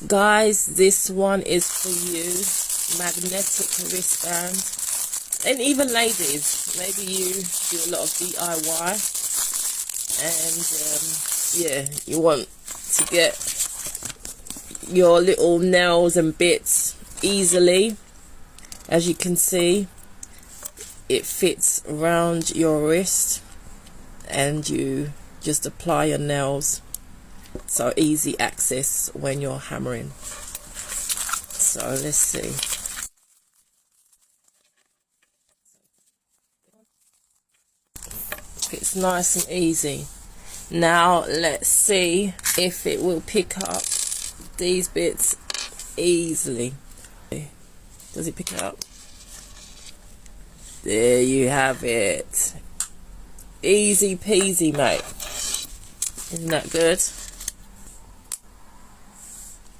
Guys, this one is for you. Magnetic wristband. And even ladies, maybe you do a lot of DIY and yeah, you want to get your little nails and bits easily. As you can see, it fits around your wrist and you just apply your nails. So easy access when you're hammering. So let's see. It's nice and easy. Now let's see if it will pick up these bits easily. Does it pick it up? There you have it. Easy peasy, mate. Isn't that good?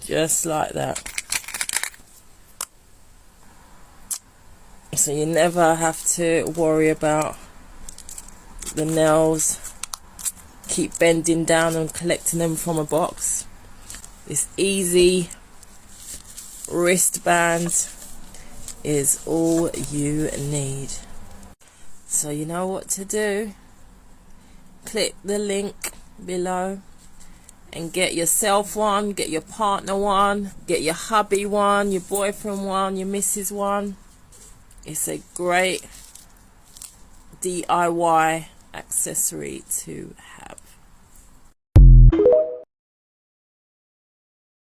Just like that. So you never have to worry about the nails. Keep bending down and collecting them from a box. This easy wristband is all you need. So you know what to do. Click the link below and get yourself one, get your partner one, get your hubby one, your boyfriend one, your missus one. It's a great DIY accessory to have.